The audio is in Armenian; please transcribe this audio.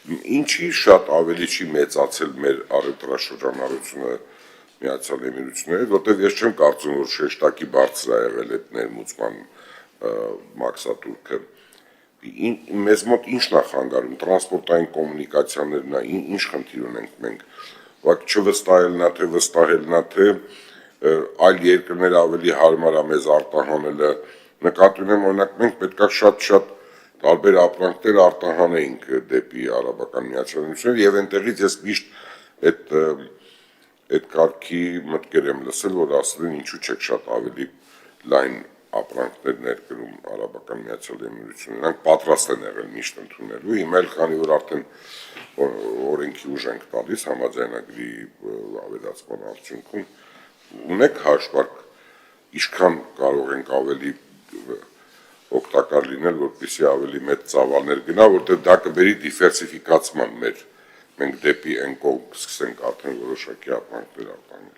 Ինչի շատ ավելի չի մեծացել մեր առևտրաշրջանառությունը Միացյալ Էմիրությունների, որտեղ ես չեմ կարծում, որ շեշտակի բարձր է եղել այդ ներմուծման մաքսատուրքը։ Մեզ մոտ ի՞նչն է խանգարում, տրանսպորտային կոմունիկացիաներն է, ինչ խնդիր ունենք մենք, ուղղակի չվստահելն է, թե վստահելն է, թե այլ երկրներ ավելի հարմար է մեզ արտահանելը, նկատի ունեմ, օրինակ մենք պետք է շատ տարբեր ապրանքներ արտահանեինք դեպի Արաբական Միացյալ Էմիրություններ եւ այնտեղից ես միշտ այդ կարգի մտքեր եմ լսել, որ ասել են ինչու չեք շատ ավելի լայն ապրանքներ ներկրում Արաբական Միացյալ Էմիրություններ, նրանք պատրաստ են եղել միշտ ընդունելու, հիմա էլ քանի որ արդեն օրենքի ուժ ենք տալիս համաձայնագրի ավելացման արդյունքում ունեք հաշվարկ, ինչքան կարող ենք ավելի օգտակար լինել, որպեսզի ավելի մեծ ծավալներ գնա, որտեղ դա կբերի դիվերսիֆիկացման մեր, մենք դեպի այն կողմ կսկսենք արդեն որոշակի ապրանքներ արտահանել։